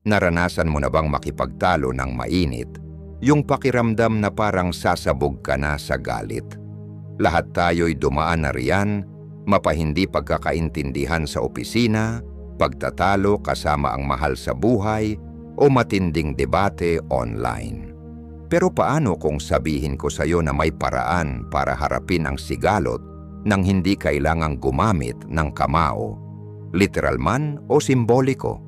Naranasan mo na bang makipagtalo ng mainit? Yung pakiramdam na parang sasabog ka na sa galit. Lahat tayo'y dumaan na riyan, mapahindi pagkakaintindihan sa opisina, pagtatalo kasama ang mahal sa buhay, o matinding debate online. Pero paano kung sabihin ko sa iyo na may paraan para harapin ang sigalot nang hindi kailangang gumamit ng kamao, literal man o simboliko?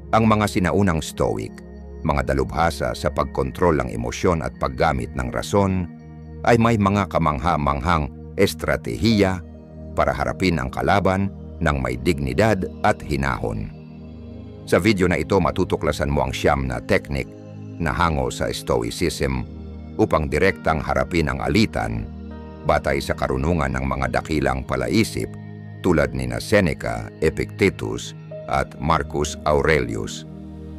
Ang mga sinaunang Stoic, mga dalubhasa sa pagkontrol ng emosyon at paggamit ng rason, ay may mga kamangha-manghang estratehiya para harapin ang kalaban ng may dignidad at hinahon. Sa video na ito matutuklasan mo ang 9 na teknik na hango sa Stoicism upang direktang harapin ang alitan batay sa karunungan ng mga dakilang palaisip tulad ni Seneca, Epictetus at Marcus Aurelius.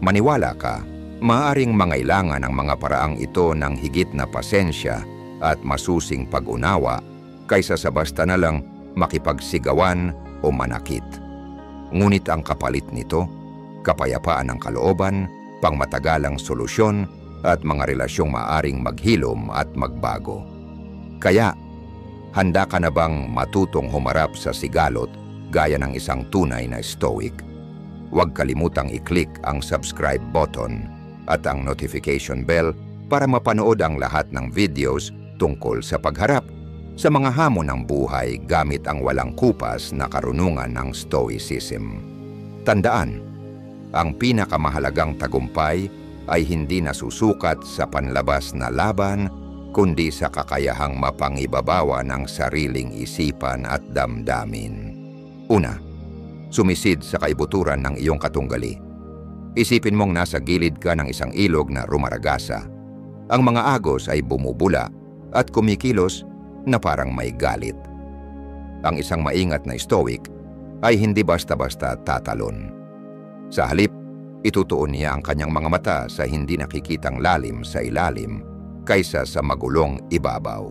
Maniwala ka, maaaring mangailangan ang mga paraang ito ng higit na pasensya at masusing pag-unawa kaysa sa basta na lang makipagsigawan o manakit. Ngunit ang kapalit nito, kapayapaan ng kalooban, pangmatagalang solusyon at mga relasyong maaring maghilom at magbago. Kaya, handa ka na bang matutong humarap sa sigalot gaya ng isang tunay na Stoic? Huwag kalimutang i-click ang subscribe button at ang notification bell para mapanood ang lahat ng videos tungkol sa pagharap sa mga hamon ng buhay gamit ang walang kupas na karunungan ng Stoicism. Tandaan, ang pinakamahalagang tagumpay ay hindi nasusukat sa panlabas na laban, kundi sa kakayahang mapangibabawa ng sariling isipan at damdamin. Una, sumisid sa kaibuturan ng iyong katunggali. Isipin mong nasa gilid ka ng isang ilog na rumaragasa. Ang mga agos ay bumubula at kumikilos na parang may galit. Ang isang maingat na Stoic ay hindi basta-basta tatalon. Sa halip, itutuon niya ang kanyang mga mata sa hindi nakikitang lalim sa ilalim kaysa sa magulong ibabaw.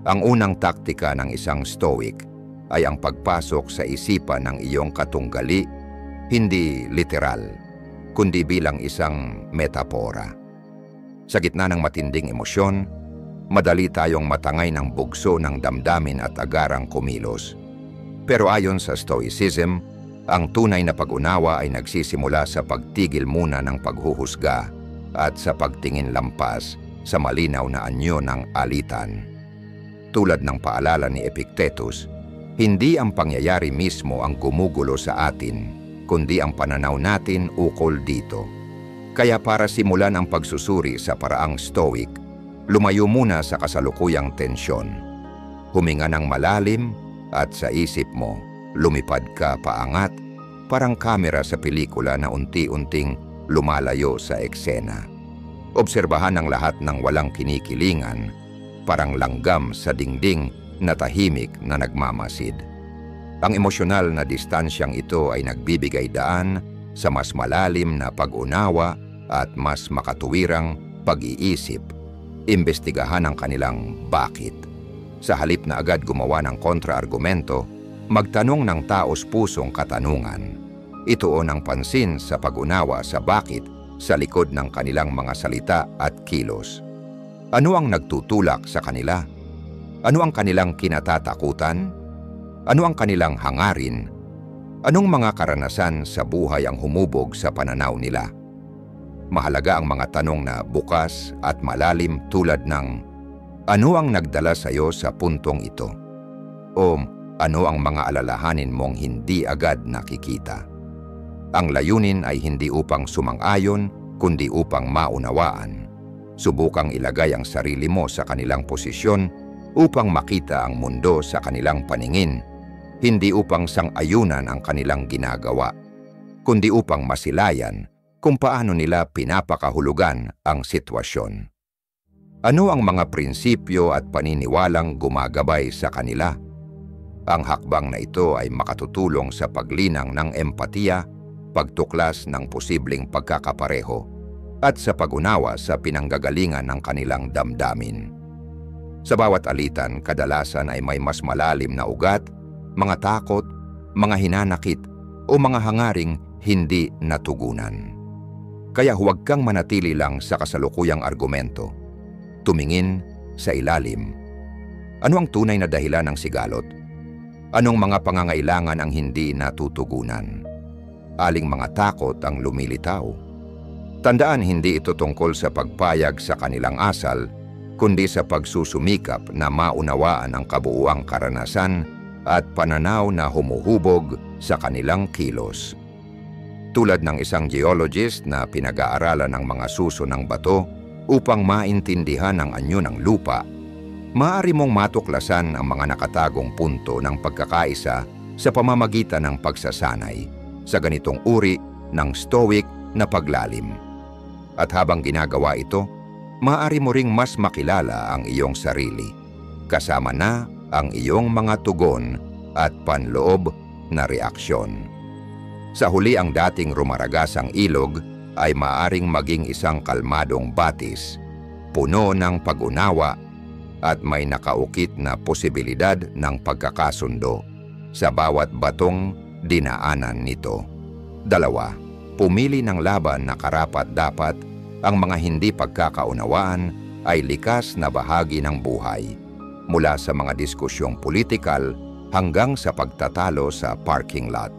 Ang unang taktika ng isang Stoic ay ang pagpasok sa isipan ng iyong katunggali, hindi literal, kundi bilang isang metapora. Sa gitna ng matinding emosyon, madali tayong matangay ng bugso ng damdamin at agarang kumilos. Pero ayon sa Stoicism, ang tunay na pag-unawa ay nagsisimula sa pagtigil muna ng paghuhusga at sa pagtingin lampas sa malinaw na anyo ng alitan. Tulad ng paalala ni Epictetus, hindi ang pangyayari mismo ang gumugulo sa atin, kundi ang pananaw natin ukol dito. Kaya para simulan ang pagsusuri sa paraang Stoic, lumayo muna sa kasalukuyang tensyon. Huminga ng malalim at sa isip mo, lumipad ka paangat, parang kamera sa pelikula na unti-unting lumalayo sa eksena. Obserbahan ang lahat ng walang kinikilingan, parang langgam sa dingding na tahimik na nagmamasid. Ang emosyonal na distansyang ito ay nagbibigay daan sa mas malalim na pag-unawa at mas makatuwirang pag-iisip. Imbestigahan ang kanilang bakit. Sa halip na agad gumawa ng kontra-argumento, magtanong ng taos-pusong katanungan. Ituon ang pansin sa pag-unawa sa bakit sa likod ng kanilang mga salita at kilos. Ano ang nagtutulak sa kanila? Ano ang kanilang kinatatakutan? Ano ang kanilang hangarin? Anong mga karanasan sa buhay ang humubog sa pananaw nila? Mahalaga ang mga tanong na bukas at malalim tulad ng, ano ang nagdala sa iyo sa puntong ito? O ano ang mga alalahanin mong hindi agad nakikita? Ang layunin ay hindi upang sumang-ayon, kundi upang maunawaan. Subukang ilagay ang sarili mo sa kanilang posisyon upang makita ang mundo sa kanilang paningin, hindi upang sang-ayunan ang kanilang ginagawa, kundi upang masilayan kung paano nila pinapakahulugan ang sitwasyon. Ano ang mga prinsipyo at paniniwalang gumagabay sa kanila? Ang hakbang na ito ay makatutulong sa paglinang ng empatiya, pagtuklas ng posibleng pagkakapareho, at sa pag-unawa sa pinanggagalingan ng kanilang damdamin. Sa bawat alitan, kadalasan ay may mas malalim na ugat, mga takot, mga hinanakit, o mga hangaring hindi natugunan. Kaya huwag kang manatili lang sa kasalukuyang argumento. Tumingin sa ilalim. Ano ang tunay na dahilan ng sigalot? Anong mga pangangailangan ang hindi natutugunan? Aling mga takot ang lumilitaw? Tandaan, hindi ito tungkol sa pagpayag sa kanilang asal, kundi sa pagsusumikap na maunawaan ang kabuuang karanasan at pananaw na humuhubog sa kanilang kilos. Tulad ng isang geologist na pinag-aaralan ng mga suso ng bato upang maintindihan ang anyo ng lupa, maaari mong matuklasan ang mga nakatagong punto ng pagkakaisa sa pamamagitan ng pagsasanay sa ganitong uri ng stoic na paglalim. At habang ginagawa ito, maaari mo ring mas makilala ang iyong sarili, kasama na ang iyong mga tugon at panloob na reaksyon. Sa huli, ang dating rumaragasang ilog ay maaaring maging isang kalmadong batis, puno ng pag-unawa at may nakaukit na posibilidad ng pagkakasundo sa bawat batong dinaanan nito. 2. Pumili ng laban na karapat-dapat. Ang mga hindi pagkakaunawaan ay likas na bahagi ng buhay, mula sa mga diskusyong politikal hanggang sa pagtatalo sa parking lot.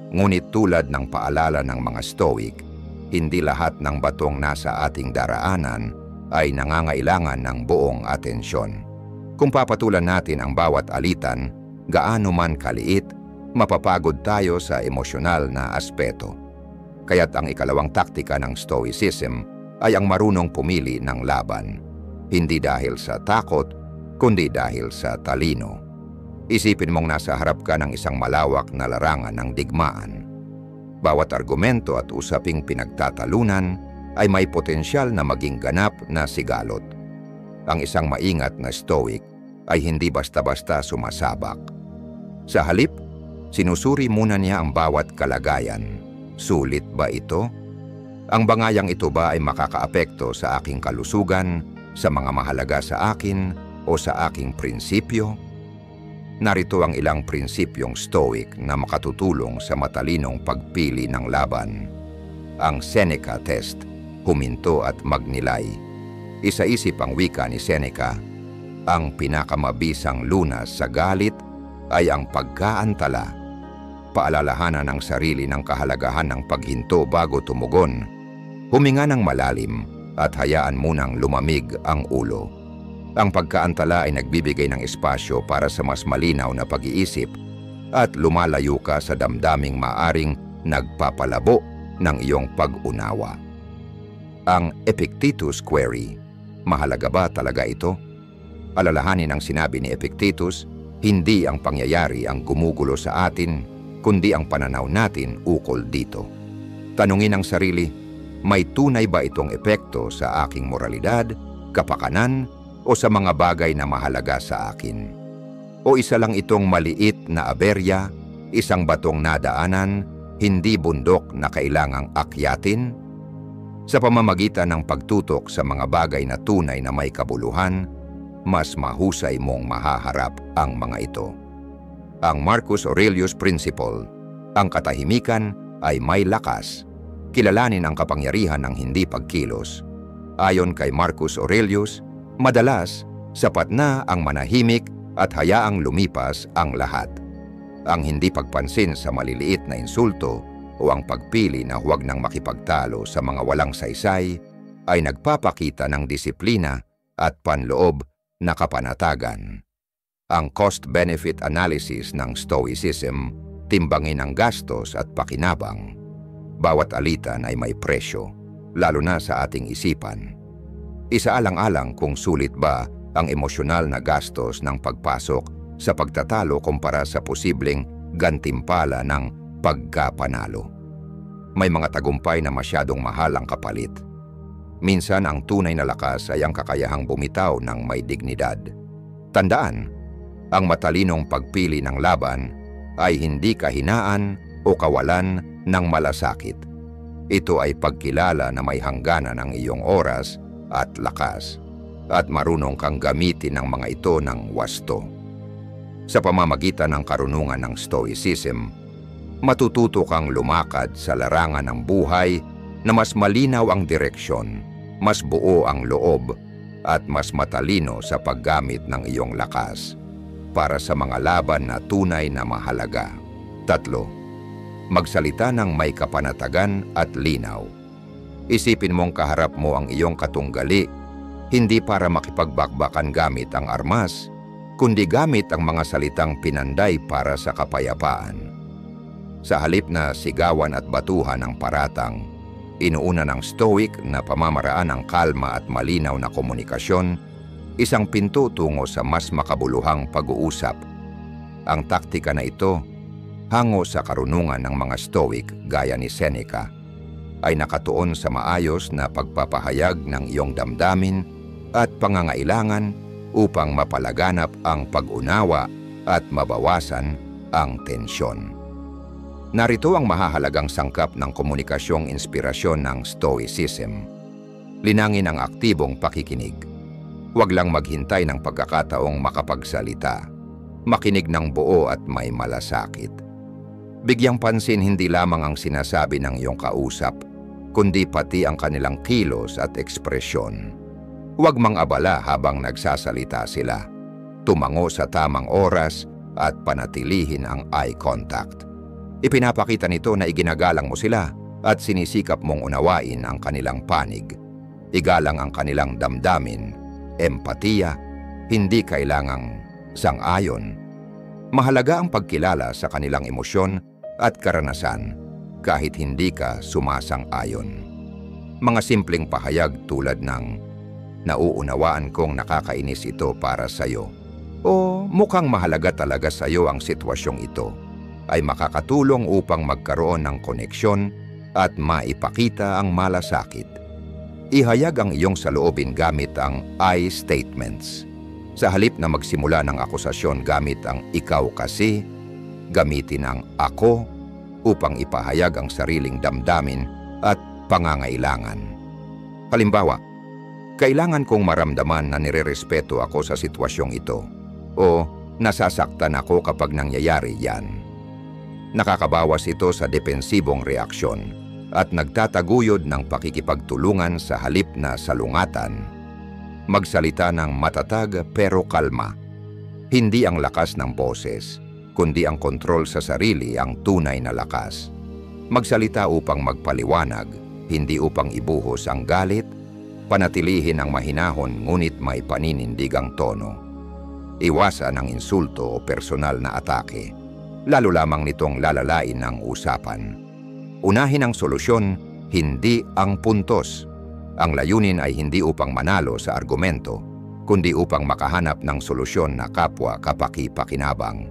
Ngunit tulad ng paalala ng mga Stoic, hindi lahat ng batong nasa ating daraanan ay nangangailangan ng buong atensyon. Kung papatulan natin ang bawat alitan, gaano man kaliit, mapapagod tayo sa emosyonal na aspeto. Kaya't ang ikalawang taktika ng Stoicism ay ang marunong pumili ng laban, hindi dahil sa takot, kundi dahil sa talino. Isipin mong nasa harap ka ng isang malawak na larangan ng digmaan. Bawat argumento at usaping pinagtatalunan ay may potensyal na maging ganap na sigalot. Ang isang maingat na Stoic ay hindi basta-basta sumasabak. Sa halip, sinusuri muna niya ang bawat kalagayan. Sulit ba ito? Ang bangayang ito ba ay makakaapekto sa aking kalusugan, sa mga mahalaga sa akin, o sa aking prinsipyo? Narito ang ilang prinsipyong Stoic na makatutulong sa matalinong pagpili ng laban. Ang Seneca Test, huminto at magnilay. Isa-isip ang wika ni Seneca, ang pinakamabisang lunas sa galit ay ang pagkaantala. Paalalahanan ng sarili ng kahalagahan ng paghinto bago tumugon. Huminga ng malalim at hayaan munang lumamig ang ulo. Ang pagkaantala ay nagbibigay ng espasyo para sa mas malinaw na pag-iisip at lumalayo ka sa damdaming maaring nagpapalabo ng iyong pag-unawa. Ang Epictetus Query, mahalaga ba talaga ito? Alalahanin ang sinabi ni Epictetus, hindi ang pangyayari ang gumugulo sa atin, kundi ang pananaw natin ukol dito. Tanungin ang sarili, may tunay ba itong epekto sa aking moralidad, kapakanan, o sa mga bagay na mahalaga sa akin? O isa lang itong maliit na aberya, isang batong nadaanan, hindi bundok na kailangang akyatin? Sa pamamagitan ng pagtutok sa mga bagay na tunay na may kabuluhan, mas mahusay mong mahaharap ang mga ito. Ang Marcus Aurelius Principle, ang katahimikan ay may lakas. Kilalanin ang kapangyarihan ng hindi pagkilos. Ayon kay Marcus Aurelius, madalas, sapat na ang manahimik at hayaang lumipas ang lahat. Ang hindi pagpansin sa maliliit na insulto o ang pagpili na huwag nang makipagtalo sa mga walang saysay ay nagpapakita ng disiplina at panloob na kapanatagan. Ang cost-benefit analysis ng Stoicism, timbangin ang gastos at pakinabang. Bawat alitan ay may presyo, lalo na sa ating isipan. Isaalang-alang kung sulit ba ang emosyonal na gastos ng pagpasok sa pagtatalo kumpara sa posibleng gantimpala ng pagkapanalo. May mga tagumpay na masyadong mahal ang kapalit. Minsan ang tunay na lakas ay ang kakayahang bumitaw ng may dignidad. Tandaan, ang matalinong pagpili ng laban ay hindi kahinaan o kawalan ng malasakit. Ito ay pagkilala na may hangganan ang iyong oras at lakas, at marunong kang gamitin ang mga ito ng wasto. Sa pamamagitan ng karunungan ng Stoicism, matututo kang lumakad sa larangan ng buhay na mas malinaw ang direksyon, mas buo ang loob, at mas matalino sa paggamit ng iyong lakas para sa mga laban na tunay na mahalaga. 3. Magsalita ng may kapanatagan at linaw. Isipin mong kaharap mo ang iyong katunggali, hindi para makipagbakbakan gamit ang armas, kundi gamit ang mga salitang pinanday para sa kapayapaan. Sa halip na sigawan at batuhan ang paratang, inuuna ng Stoic na pamamaraan ang kalma at malinaw na komunikasyon, isang pinto tungo sa mas makabuluhang pag-uusap. Ang taktika na ito, hango sa karunungan ng mga Stoic gaya ni Seneca, ay nakatuon sa maayos na pagpapahayag ng iyong damdamin at pangangailangan upang mapalaganap ang pag-unawa at mabawasan ang tensyon. Narito ang mahahalagang sangkap ng komunikasyong inspirasyon ng Stoicism. Linangin ang aktibong pakikinig. Huwag lang maghintay ng pagkakataong makapagsalita. Makinig ng buo at may malasakit. Bigyang pansin hindi lamang ang sinasabi ng iyong kausap, kundi pati ang kanilang kilos at ekspresyon. Huwag mang-abala habang nagsasalita sila. Tumango sa tamang oras at panatilihin ang eye contact. Ipinapakita nito na iginagalang mo sila at sinisikap mong unawain ang kanilang panig. Igalang ang kanilang damdamin, empatiya, hindi kailangang sang-ayon. Mahalaga ang pagkilala sa kanilang emosyon at karanasan kahit hindi ka sumasang-ayon. Mga simpleng pahayag tulad ng, "Nauunawaan kong nakakainis ito para sa'yo," o "Mukhang mahalaga talaga sa'yo ang sitwasyong ito," ay makakatulong upang magkaroon ng koneksyon at maipakita ang malasakit. Ihayag ang iyong saloobin gamit ang I statements. Sa halip na magsimula ng akusasyon gamit ang ikaw kasi, gamitin ang ako upang ipahayag ang sariling damdamin at pangangailangan. Halimbawa, "Kailangan kong maramdaman na nirerespeto ako sa sitwasyong ito," o "Nasasaktan ako kapag nangyayari yan." Nakakabawas ito sa depensibong reaksyon at nagtataguyod ng pakikipagtulungan sa halip na salungatan. Magsalita ng matatag pero kalma. Hindi ang lakas ng boses, kundi ang kontrol sa sarili ang tunay na lakas. Magsalita upang magpaliwanag, hindi upang ibuhos ang galit. Panatilihin ang mahinahon ngunit may paninindigang tono. Iwasan ang insulto o personal na atake. Lalo lamang nitong lalalain ang usapan. Unahin ang solusyon, hindi ang puntos. Ang layunin ay hindi upang manalo sa argumento, kundi upang makahanap ng solusyon na kapwa kapaki-pakinabang.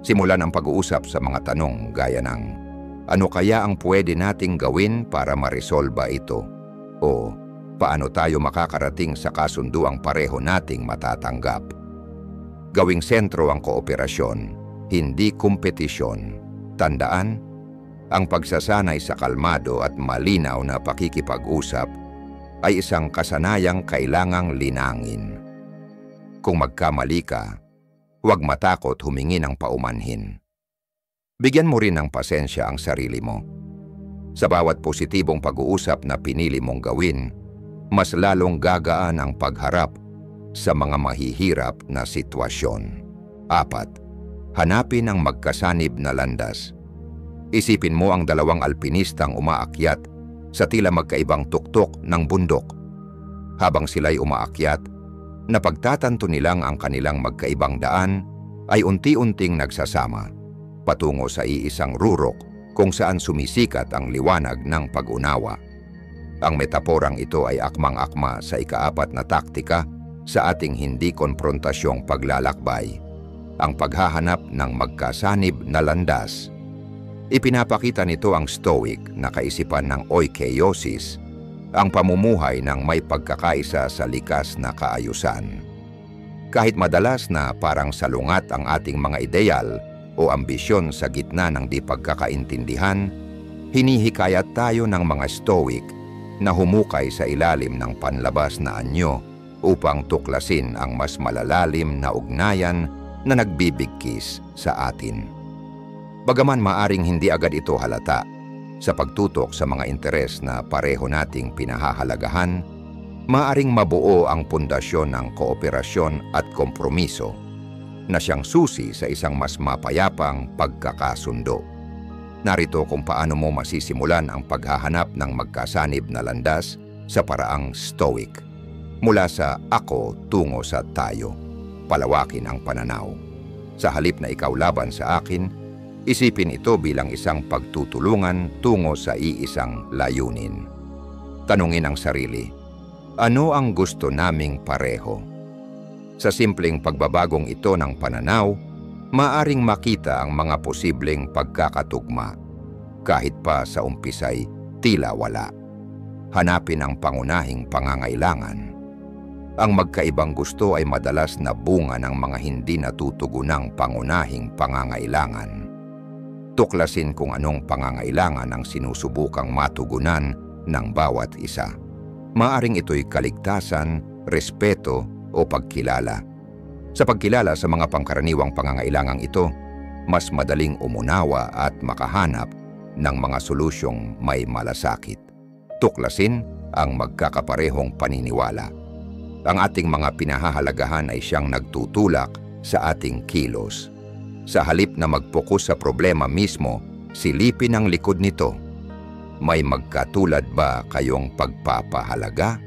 Simulan ang pag-uusap sa mga tanong gaya ng, "Ano kaya ang pwede nating gawin para maresolba ito?" O, "Paano tayo makakarating sa kasunduang pareho nating matatanggap?" Gawing sentro ang kooperasyon, hindi kompetisyon. Tandaan, ang pagsasanay sa kalmado at malinaw na pakikipag-usap ay isang kasanayang kailangang linangin. Kung magkamali ka, huwag matakot humingi ng paumanhin. Bigyan mo rin ng pasensya ang sarili mo. Sa bawat positibong pag-uusap na pinili mong gawin, mas lalong gagaan ang pagharap sa mga mahihirap na sitwasyon. 4. Hanapin ang magkasanib na landas. Isipin mo ang dalawang alpinistang umaakyat sa tila magkaibang tuktok ng bundok. Habang sila'y umaakyat, napagtatanto nilang ang kanilang magkaibang daan ay unti-unting nagsasama, patungo sa iisang rurok kung saan sumisikat ang liwanag ng pag-unawa. Ang metaporang ito ay akmang-akma sa ika-4 na taktika sa ating hindi konfrontasyong paglalakbay, ang paghahanap ng magkasanib na landas. Ipinapakita nito ang Stoic na kaisipan ng oikeiosis, ang pamumuhay ng may pagkakaisa sa likas na kaayusan. Kahit madalas na parang salungat ang ating mga ideal o ambisyon sa gitna ng di pagkakaintindihan, hinihikayat tayo ng mga Stoic na humukay sa ilalim ng panlabas na anyo upang tuklasin ang mas malalalim na ugnayan na nagbibigkis sa atin. Bagaman maaring hindi agad ito halata, Sa pagtutok sa mga interes na pareho nating pinahahalagahan, maaring mabuo ang pundasyon ng kooperasyon at kompromiso na siyang susi sa isang mas mapayapang pagkakasundo. Narito kung paano mo masisimulan ang paghahanap ng magkasanib na landas sa paraang Stoic. Mula sa ako tungo sa tayo, palawakin ang pananaw. Sa halip na ikaw laban sa akin, isipin ito bilang isang pagtutulungan tungo sa iisang layunin. Tanungin ang sarili, ano ang gusto naming pareho? Sa simpleng pagbabagong ito ng pananaw, maaring makita ang mga posibleng pagkakatugma. Kahit pa sa umpisay, tila wala. Hanapin ang pangunahing pangangailangan. Ang magkaibang gusto ay madalas na bunga ng mga hindi natutugunang pangunahing pangangailangan. Tuklasin kung anong pangangailangan ang sinusubukang matugunan ng bawat isa. Maaring ito'y kaligtasan, respeto o pagkilala. Sa pagkilala sa mga pangkaraniwang pangangailangang ito, mas madaling umunawa at makahanap ng mga solusyong may malasakit. Tuklasin ang magkakaparehong paniniwala. Ang ating mga pinahahalagahan ay siyang nagtutulak sa ating kilos. Sa halip na mag-focus sa problema mismo, silipin ang likod nito. May magkatulad ba kayong pagpapahalaga?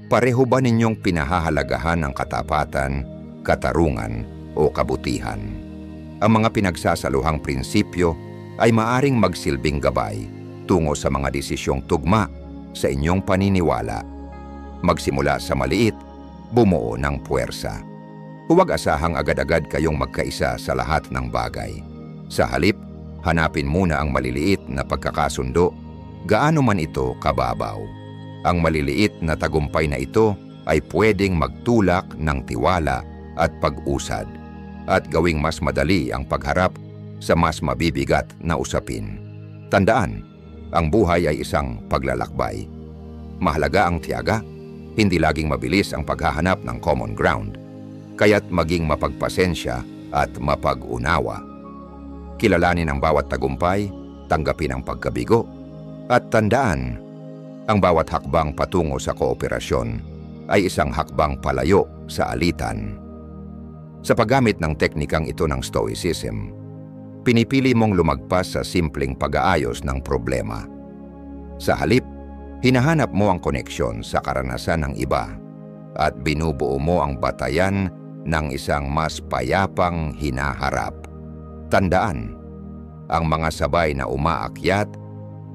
Pareho ba ninyong pinahahalagahan ang katapatan, katarungan o kabutihan? Ang mga pinagsasaluhang prinsipyo ay maaring magsilbing gabay tungo sa mga desisyong tugma sa inyong paniniwala. Magsimula sa maliit, bumuo ng puwersa. Huwag asahang agad-agad kayong magkaisa sa lahat ng bagay. Sa halip, hanapin muna ang maliliit na pagkakasundo, gaano man ito kababaw. Ang maliliit na tagumpay na ito ay pwedeng magtulak ng tiwala at pag-usad at gawing mas madali ang pagharap sa mas mabibigat na usapin. Tandaan, ang buhay ay isang paglalakbay. Mahalaga ang tiyaga, hindi laging mabilis ang paghahanap ng common ground, kaya't maging mapagpasensya at mapag-unawa. Kilalanin ang bawat tagumpay, tanggapin ang pagkabigo, at tandaan, ang bawat hakbang patungo sa kooperasyon ay isang hakbang palayo sa alitan. Sa paggamit ng teknikang ito ng Stoicism, pinipili mong lumagpas sa simpleng pag-aayos ng problema. Sa halip, hinahanap mo ang koneksyon sa karanasan ng iba at binubuo mo ang batayan ng isang mas payapang hinaharap. Tandaan, ang mga sabay na umaakyat,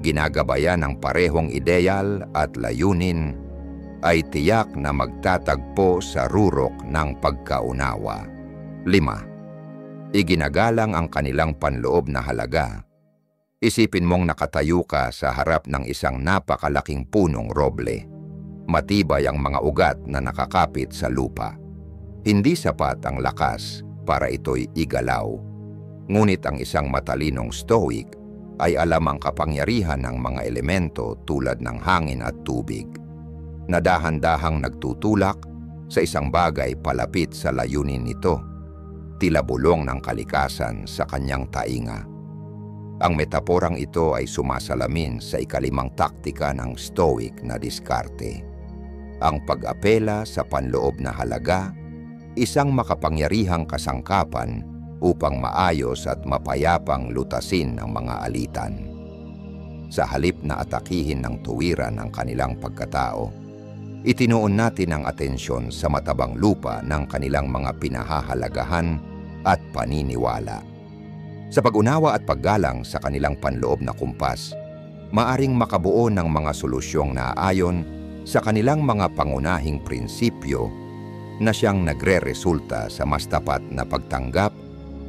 ginagabayan ng parehong ideal at layunin, ay tiyak na magtatagpo sa rurok ng pagkaunawa. 5. Iginagalang ang kanilang panloob na halaga. Isipin mong nakatayo ka sa harap ng isang napakalaking punong roble. Matibay ang mga ugat na nakakapit sa lupa. Hindi sapat ang lakas para ito'y igalaw. Ngunit ang isang matalinong Stoic ay alam ang kapangyarihan ng mga elemento tulad ng hangin at tubig, na dahan-dahang nagtutulak sa isang bagay palapit sa layunin nito, tila bulong ng kalikasan sa kanyang tainga. Ang metaporang ito ay sumasalamin sa ikalimang taktika ng Stoic na diskarte. Ang pag-apela sa panloob na halaga, isang makapangyarihang kasangkapan upang maayos at mapayapang lutasin ang mga alitan. Sa halip na atakihin ng tuwiran ang kanilang pagkatao, itinuon natin ang atensyon sa matabang lupa ng kanilang mga pinahahalagahan at paniniwala. Sa pag-unawa at paggalang sa kanilang panloob na kumpas, maaring makabuo ng mga solusyong naaayon sa kanilang mga pangunahing prinsipyo na siyang nagre-resulta sa mas tapat na pagtanggap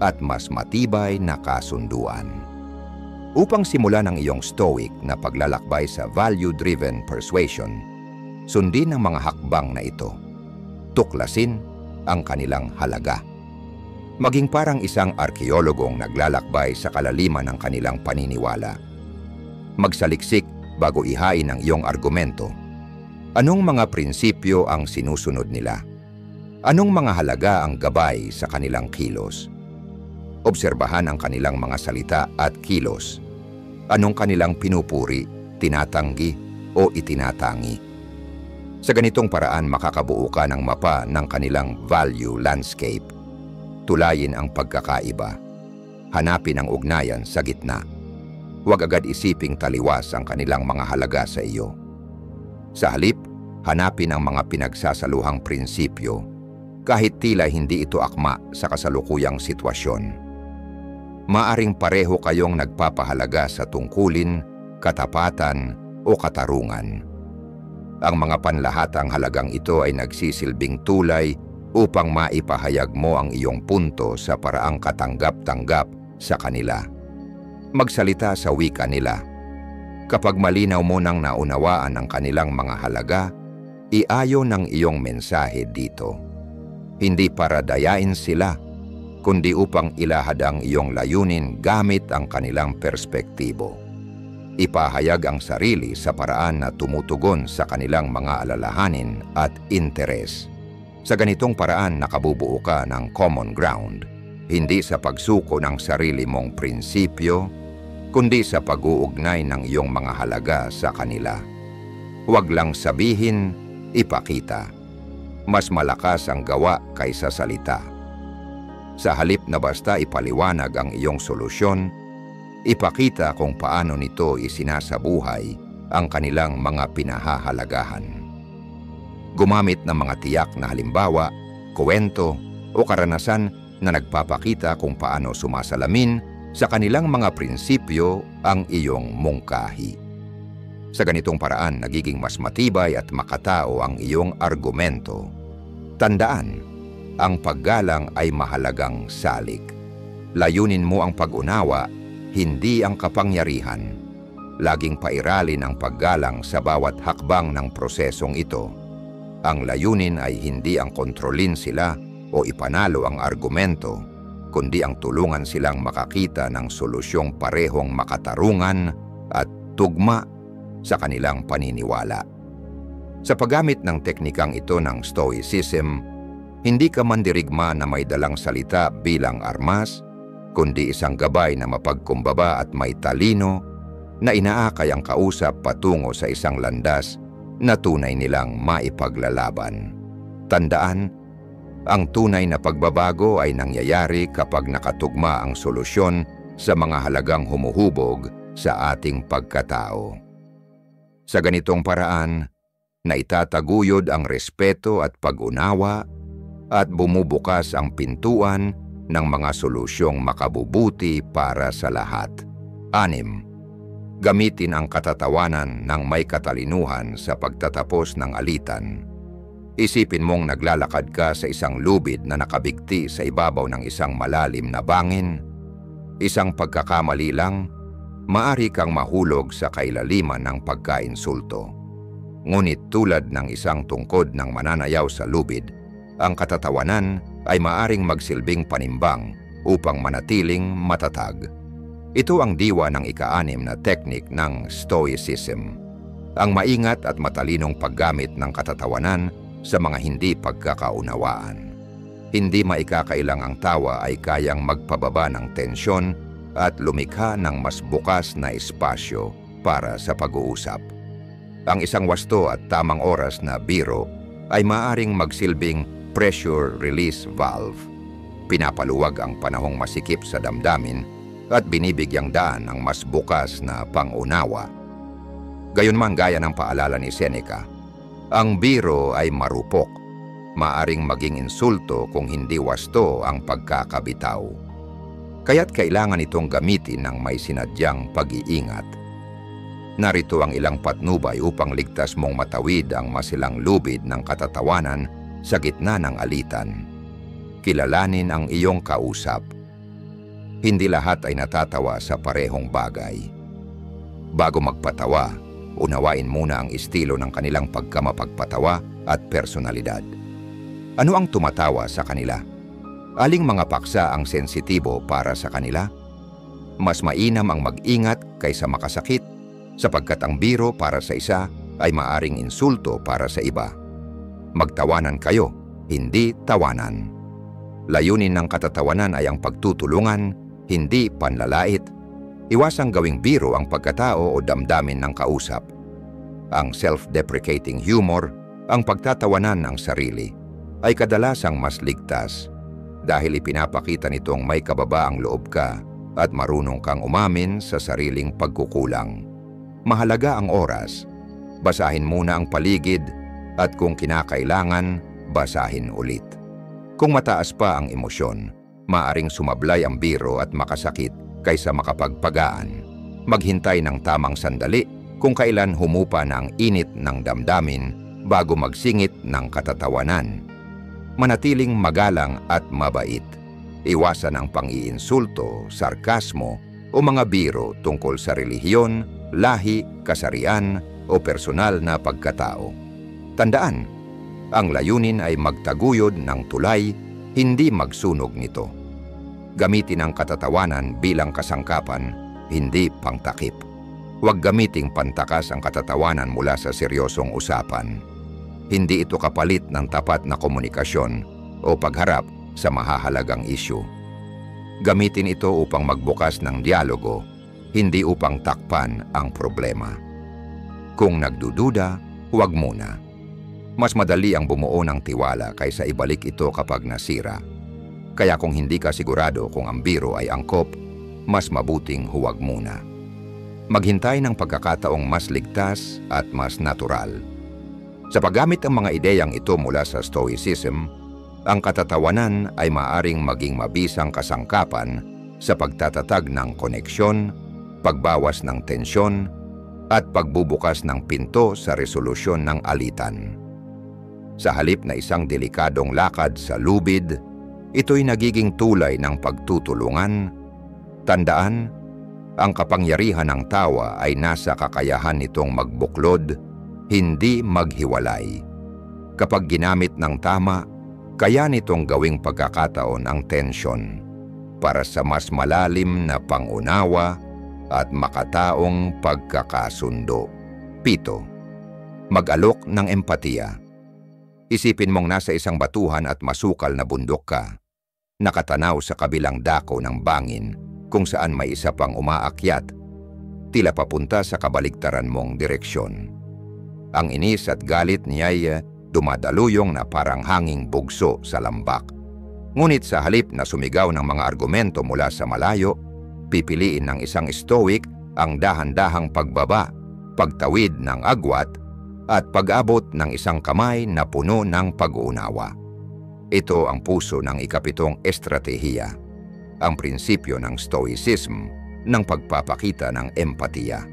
at mas matibay na kasunduan. Upang simulan ang iyong Stoic na paglalakbay sa value-driven persuasion, sundin ang mga hakbang na ito. Tuklasin ang kanilang halaga. Maging parang isang arkeologong naglalakbay sa kalaliman ng kanilang paniniwala. Magsaliksik bago ihain ang iyong argumento. Anong mga prinsipyo ang sinusunod nila? Anong mga halaga ang gabay sa kanilang kilos? Obserbahan ang kanilang mga salita at kilos. Anong kanilang pinupuri, tinatanggi o itinatangi? Sa ganitong paraan makakabuo ka ng mapa ng kanilang value landscape. Tulayin ang pagkakaiba. Hanapin ang ugnayan sa gitna. Huwag agad isiping taliwas ang kanilang mga halaga sa iyo. Sa halip, hanapin ang mga pinagsasaluhang prinsipyo kahit tila hindi ito akma sa kasalukuyang sitwasyon. Maaring pareho kayong nagpapahalaga sa tungkulin, katapatan o katarungan. Ang mga panlahatang halagang ito ay nagsisilbing tulay upang maipahayag mo ang iyong punto sa paraang katanggap-tanggap sa kanila. Magsalita sa wika nila. Kapag malinaw mo nang naunawaan ang kanilang mga halaga, iayo ng iyong mensahe dito. Hindi para dayain sila, kundi upang ilahad ang iyong layunin gamit ang kanilang perspektibo. Ipahayag ang sarili sa paraan na tumutugon sa kanilang mga alalahanin at interes. Sa ganitong paraan nakabubuo ka ng common ground, hindi sa pagsuko ng sarili mong prinsipyo, kundi sa pag-uugnay ng iyong mga halaga sa kanila. Huwag lang sabihin, ipakita. Mas malakas ang gawa kaysa salita. Sa halip na basta ipaliwanag ang iyong solusyon, ipakita kung paano nito isinasabuhay ang kanilang mga pinahahalagahan. Gumamit ng mga tiyak na halimbawa, kuwento o karanasan na nagpapakita kung paano sumasalamin sa kanilang mga prinsipyo ang iyong mungkahi. Sa ganitong paraan, nagiging mas matibay at makatao ang iyong argumento. Tandaan, ang paggalang ay mahalagang salik. Layunin mo ang pag-unawa, hindi ang kapangyarihan. Laging pairalin ang paggalang sa bawat hakbang ng prosesong ito. Ang layunin ay hindi ang kontrolin sila o ipanalo ang argumento, kundi ang tulungan silang makakita ng solusyong parehong makatarungan at tugma sa kanilang paniniwala. Sa paggamit ng teknikang ito ng Stoicism, hindi ka mandirigma na may dalang salita bilang armas, kundi isang gabay na mapagkumbaba at may talino na inaakay ang kausap patungo sa isang landas na tunay nilang maipaglalaban. Tandaan, ang tunay na pagbabago ay nangyayari kapag nakatugma ang solusyon sa mga halagang humuhubog sa ating pagkatao. Sa ganitong paraan, naitataguyod ang respeto at pag-unawa at bumubukas ang pintuan ng mga solusyong makabubuti para sa lahat. 6. Gamitin ang katatawanan ng may katalinuhan sa pagtatapos ng alitan. Isipin mong naglalakad ka sa isang lubid na nakabigti sa ibabaw ng isang malalim na bangin. Isang pagkakamali lang, maari kang mahulog sa kailaliman ng pagkainsulto. Ngunit tulad ng isang tungkod ng mananayaw sa lubid, ang katatawanan ay maaring magsilbing panimbang upang manatiling matatag. Ito ang diwa ng ika-6 na teknik ng Stoicism. Ang maingat at matalinong paggamit ng katatawanan sa mga hindi pagkakaunawaan. Hindi maikakailang ang tawa ay kayang magpababa ng tensyon at lumikha ng mas bukas na espasyo para sa pag-uusap. Ang isang wasto at tamang oras na biro ay maaaring magsilbing pressure release valve. Pinapaluwag ang panahong masikip sa damdamin at binibigyang daan ng mas bukas na pangunawa. Gayunman, gaya ng paalala ni Seneca, ang biro ay marupok. Maaring maging insulto kung hindi wasto ang pagkakabitaw. Kaya't kailangan itong gamitin ng may sinadyang pag-iingat. Narito ang ilang patnubay upang ligtas mong matawid ang masilang lubid ng katatawanan sa gitna ng alitan. Kilalanin ang iyong kausap. Hindi lahat ay natatawa sa parehong bagay. Bago magpatawa, unawain muna ang estilo ng kanilang pagkamapagpatawa at personalidad. Ano ang tumatawa sa kanila? Aling mga paksa ang sensitibo para sa kanila? Mas mainam ang mag-ingat kaysa makasakit, sapagkat ang biro para sa isa ay maaring insulto para sa iba. Magtawanan kayo, hindi tawanan. Layunin ng katatawanan ay ang pagtutulungan, hindi panlalait. Iwasang gawing biro ang pagkatao o damdamin ng kausap. Ang self-deprecating humor, ang pagtatawanan ng sarili, ay kadalasang mas ligtas dahil ipinapakita nitong may kababaang loob ka at marunong kang umamin sa sariling pagkukulang. Mahalaga ang oras. Basahin muna ang paligid at kung kinakailangan, basahin ulit. Kung mataas pa ang emosyon, maaring sumablay ang biro at makasakit kaysa makapagpagaan. Maghintay ng tamang sandali kung kailan humupa na ang init ng damdamin bago magsingit ng katatawanan. Manatiling magalang at mabait. Iwasan ang pang-iinsulto, sarkasmo o mga biro tungkol sa relihiyon, lahi, kasarian o personal na pagkatao. Tandaan, ang layunin ay magtaguyod ng tulay, hindi magsunog nito. Gamitin ang katatawanan bilang kasangkapan, hindi pangtakip. Huwag gamiting pantakas ang katatawanan mula sa seryosong usapan. Hindi ito kapalit ng tapat na komunikasyon o pagharap sa mahahalagang isyu. Gamitin ito upang magbukas ng dialogo, hindi upang takpan ang problema. Kung nagdududa, huwag muna. Mas madali ang bumuo ng tiwala kaysa ibalik ito kapag nasira. Kaya kung hindi ka sigurado kung ang biro ay angkop, mas mabuting huwag muna. Maghintay ng pagkakataong mas ligtas at mas natural. Sa paggamit ng mga ideyang ito mula sa Stoicism, ang katatawanan ay maaring maging mabisang kasangkapan sa pagtatatag ng koneksyon, pagbawas ng tensyon, at pagbubukas ng pinto sa resolusyon ng alitan. Sa halip na isang delikadong lakad sa lubid, ito'y nagiging tulay ng pagtutulungan. Tandaan, ang kapangyarihan ng tawa ay nasa kakayahan nitong magbuklod, hindi maghiwalay. Kapag ginamit ng tama, kaya nitong gawing pagkakataon ang tensyon para sa mas malalim na pangunawa at makataong pagkakasundo. 7. Mag-alok ng empatiya. Isipin mong nasa isang batuhan at masukal na bundok ka. Nakatanaw sa kabilang dako ng bangin kung saan may isa pang umaakyat, tila papunta sa kabaligtaran mong direksyon. Ang inis at galit niya'y dumadaluyong na parang hanging bugso sa lambak. Ngunit sa halip na sumigaw ng mga argumento mula sa malayo, pipiliin ng isang stoic ang dahan-dahang pagbaba, pagtawid ng agwat, at pag-abot ng isang kamay na puno ng pag-uunawa. Ito ang puso ng ikapitong estratehiya, ang prinsipyo ng Stoicism ng pagpapakita ng empatiya.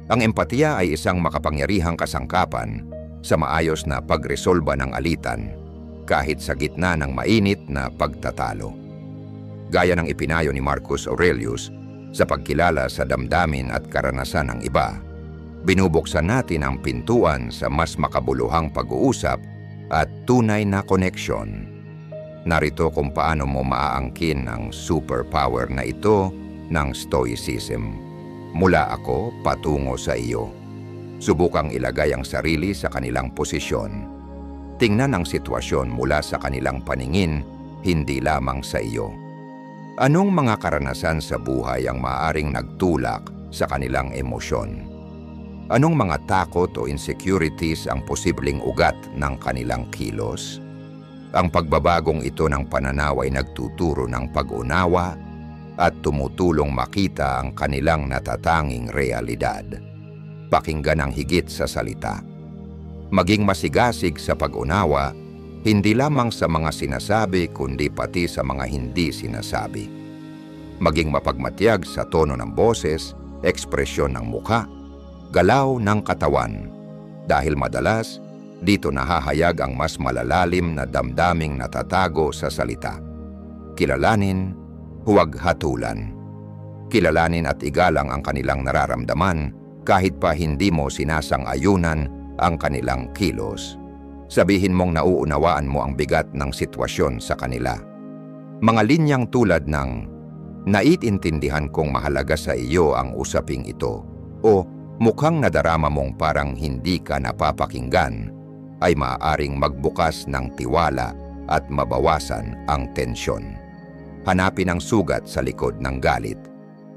Ang empatiya ay isang makapangyarihang kasangkapan sa maayos na pagresolba ng alitan kahit sa gitna ng mainit na pagtatalo. Gaya ng ipinayo ni Marcus Aurelius sa pagkilala sa damdamin at karanasan ng iba, binubuksan natin ang pintuan sa mas makabuluhang pag-uusap at tunay na koneksyon. Narito kung paano mo maaangkin ang superpower na ito ng Stoicism. Mula ako patungo sa iyo. Subukang ilagay ang sarili sa kanilang posisyon. Tingnan ang sitwasyon mula sa kanilang paningin, hindi lamang sa iyo. Anong mga karanasan sa buhay ang maaaring nagtulak sa kanilang emosyon? Anong mga takot o insecurities ang posibleng ugat ng kanilang kilos? Ang pagbabagong ito ng pananaw ay nagtuturo ng pag-unawa at tumutulong makita ang kanilang natatanging realidad. Pakinggan ang higit sa salita. Maging masigasig sa pag-unawa, hindi lamang sa mga sinasabi kundi pati sa mga hindi sinasabi. Maging mapagmatyag sa tono ng boses, ekspresyon ng mukha, galaw ng katawan, dahil madalas dito nahahayag ang mas malalalim na damdaming natatago sa salita. Kilalanin, huwag hatulan. Kilalanin at igalang ang kanilang nararamdaman kahit pa hindi mo sinasang-ayunan ang kanilang kilos. Sabihin mong nauunawaan mo ang bigat ng sitwasyon sa kanila. Mga linyang tulad ng, naiintindihan kong mahalaga sa iyo ang usaping ito, o mukhang nadarama mong parang hindi ka napapakinggan, ay maaaring magbukas ng tiwala at mabawasan ang tensyon. Hanapin ang sugat sa likod ng galit.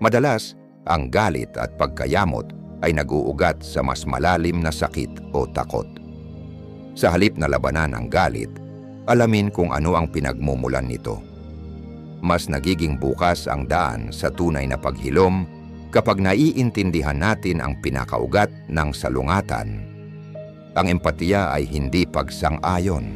Madalas, Ang galit at pagkayamot ay nag-uugat sa mas malalim na sakit o takot. Sa halip na labanan ang galit, alamin kung ano ang pinagmumulan nito. Mas nagiging bukas ang daan sa tunay na paghilom kapag naiintindihan natin ang pinakaugat ng salungatan. Ang empatiya ay hindi pagsang-ayon.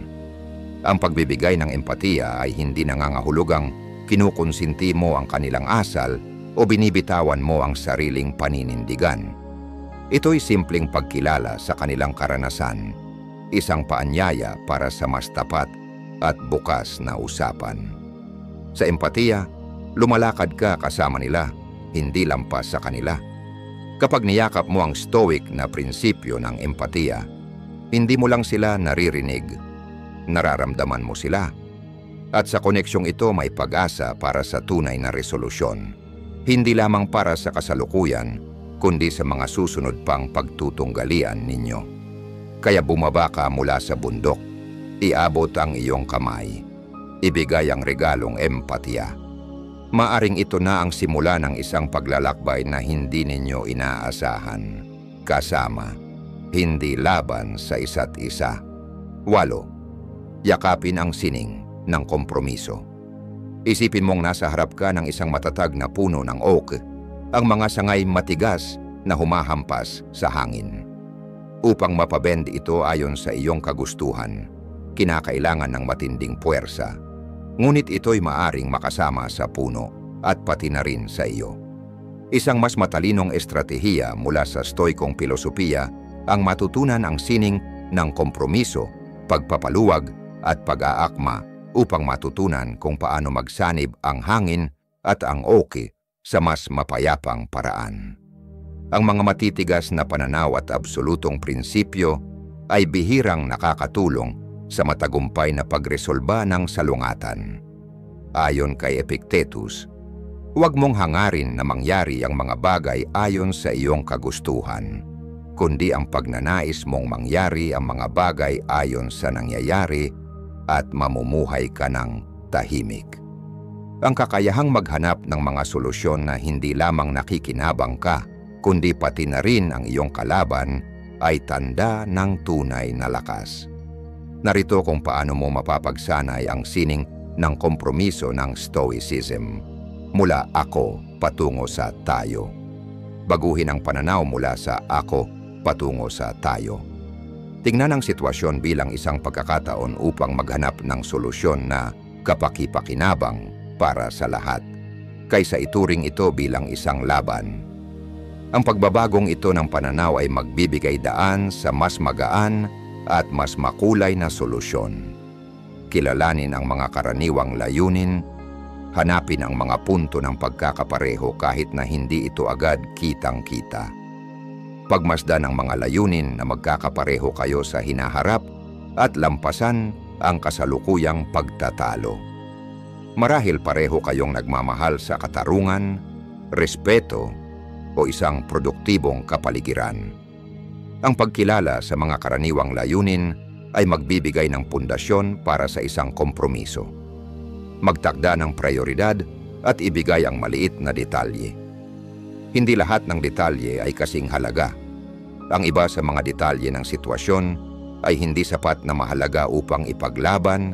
Ang pagbibigay ng empatiya ay hindi nangangahulugang kinukonsinti mo ang kanilang asal o binibitawan mo ang sariling paninindigan. Ito'y simpleng pagkilala sa kanilang karanasan, isang paanyaya para sa mas tapat at bukas na usapan. Sa empatiya, lumalakad ka kasama nila, hindi lampas sa kanila. Kapag niyakap mo ang stoic na prinsipyo ng empatiya, hindi mo lang sila naririnig, nararamdaman mo sila. At sa koneksyong ito may pag-asa para sa tunay na resolusyon. Hindi lamang para sa kasalukuyan, kundi sa mga susunod pang pagtutunggalian ninyo. Kaya bumaba ka mula sa bundok, iabot ang iyong kamay, ibigay ang regalong empatiya. Maaring ito na ang simula ng isang paglalakbay na hindi ninyo inaasahan. Kasama, hindi laban sa isa't isa. 8. Yakapin ang sining ng kompromiso. Isipin mong nasa harap ka ng isang matatag na puno ng oak, ang mga sangay matigas na humahampas sa hangin. Upang mapabend ito ayon sa iyong kagustuhan, kinakailangan ng matinding puwersa. Ngunit ito'y maaring makasama sa puno at pati na rin sa iyo. Isang mas matalinong estratehiya mula sa stoikong filosofiya ang matutunan ang sining ng kompromiso, pagpapaluwag at pag-aakma upang matutunan kung paano magsanib ang hangin at ang oke sa mas mapayapang paraan. Ang mga matitigas na pananaw at absolutong prinsipyo ay bihirang nakakatulong sa matagumpay na pagresolba ng salungatan. Ayon kay Epictetus, huwag mong hangarin na mangyari ang mga bagay ayon sa iyong kagustuhan, kundi ang pagnanais mong mangyari ang mga bagay ayon sa nangyayari at mamumuhay ka ng tahimik. Ang kakayahang maghanap ng mga solusyon na hindi lamang nakikinabang ka, kundi pati na rin ang iyong kalaban ay tanda ng tunay na lakas. Narito kung paano mo mapapagsanay ang sining ng kompromiso ng Stoicism. Mula ako patungo sa tayo. Baguhin ang pananaw mula sa ako patungo sa tayo. Tingnan ang sitwasyon bilang isang pagkakataon upang maghanap ng solusyon na kapaki-pakinabang para sa lahat, kaysa ituring ito bilang isang laban. Ang pagbabagong ito ng pananaw ay magbibigay daan sa mas magaan at mas makulay na solusyon. Kilalanin ang mga karaniwang layunin, hanapin ang mga punto ng pagkakapareho kahit na hindi ito agad kitang-kita. Pagmasdan ang mga layunin na magkakapareho kayo sa hinaharap at lampasan ang kasalukuyang pagtatalo. Marahil pareho kayong nagmamahal sa katarungan, respeto, o isang produktibong kapaligiran. Ang pagkilala sa mga karaniwang layunin ay magbibigay ng pundasyon para sa isang kompromiso. Magtakda ng prioridad at ibigay ang maliit na detalye. Hindi lahat ng detalye ay kasing halaga. Ang iba sa mga detalye ng sitwasyon ay hindi sapat na mahalaga upang ipaglaban,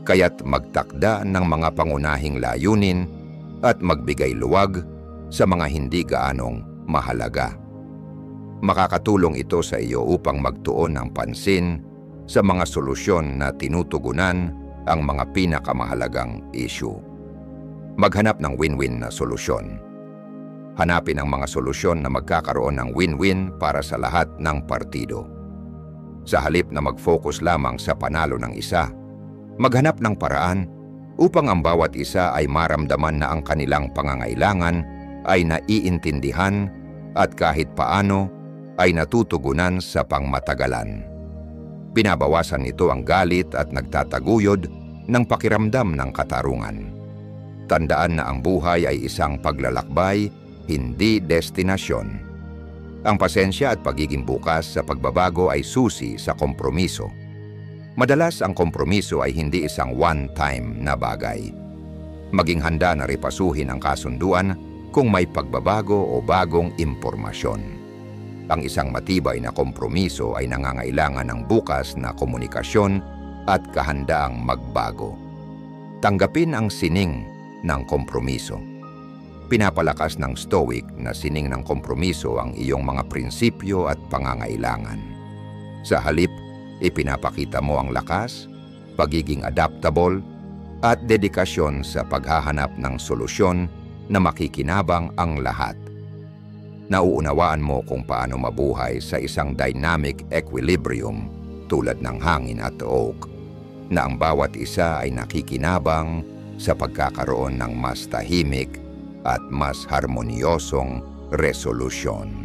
kaya't magtakda ng mga pangunahing layunin at magbigay luwag sa mga hindi gaanong mahalaga. Makakatulong ito sa iyo upang magtuon ng pansin sa mga solusyon na tinutugunan ang mga pinakamahalagang issue. Maghanap ng win-win na solusyon. Hanapin ang mga solusyon na magkakaroon ng win-win para sa lahat ng partido. Sa halip na mag-focus lamang sa panalo ng isa, maghanap ng paraan upang ang bawat isa ay maramdaman na ang kanilang pangangailangan ay naiintindihan at kahit paano ay natutugunan sa pangmatagalan. Binabawasan nito ang galit at nagtataguyod ng pakiramdam ng katarungan. Tandaan na ang buhay ay isang paglalakbay, hindi destinasyon. Ang pasensya at pagiging bukas sa pagbabago ay susi sa kompromiso. Madalas ang kompromiso ay hindi isang one-time na bagay. Maging handa na ripasuhin ang kasunduan kung may pagbabago o bagong impormasyon. Ang isang matibay na kompromiso ay nangangailangan ng bukas na komunikasyon at kahandaang magbago. Tanggapin ang sining ng kompromiso. Pinapalakas ng Stoic na sining ng kompromiso ang iyong mga prinsipyo at pangangailangan. Sa halip, ipinapakita mo ang lakas, pagiging adaptable, at dedikasyon sa paghahanap ng solusyon na makikinabang ang lahat. Nauunawaan mo kung paano mabuhay sa isang dynamic equilibrium tulad ng hangin at oak, na ang bawat isa ay nakikinabang sa pagkakaroon ng mas tahimik at mas harmonyosong resolusyon.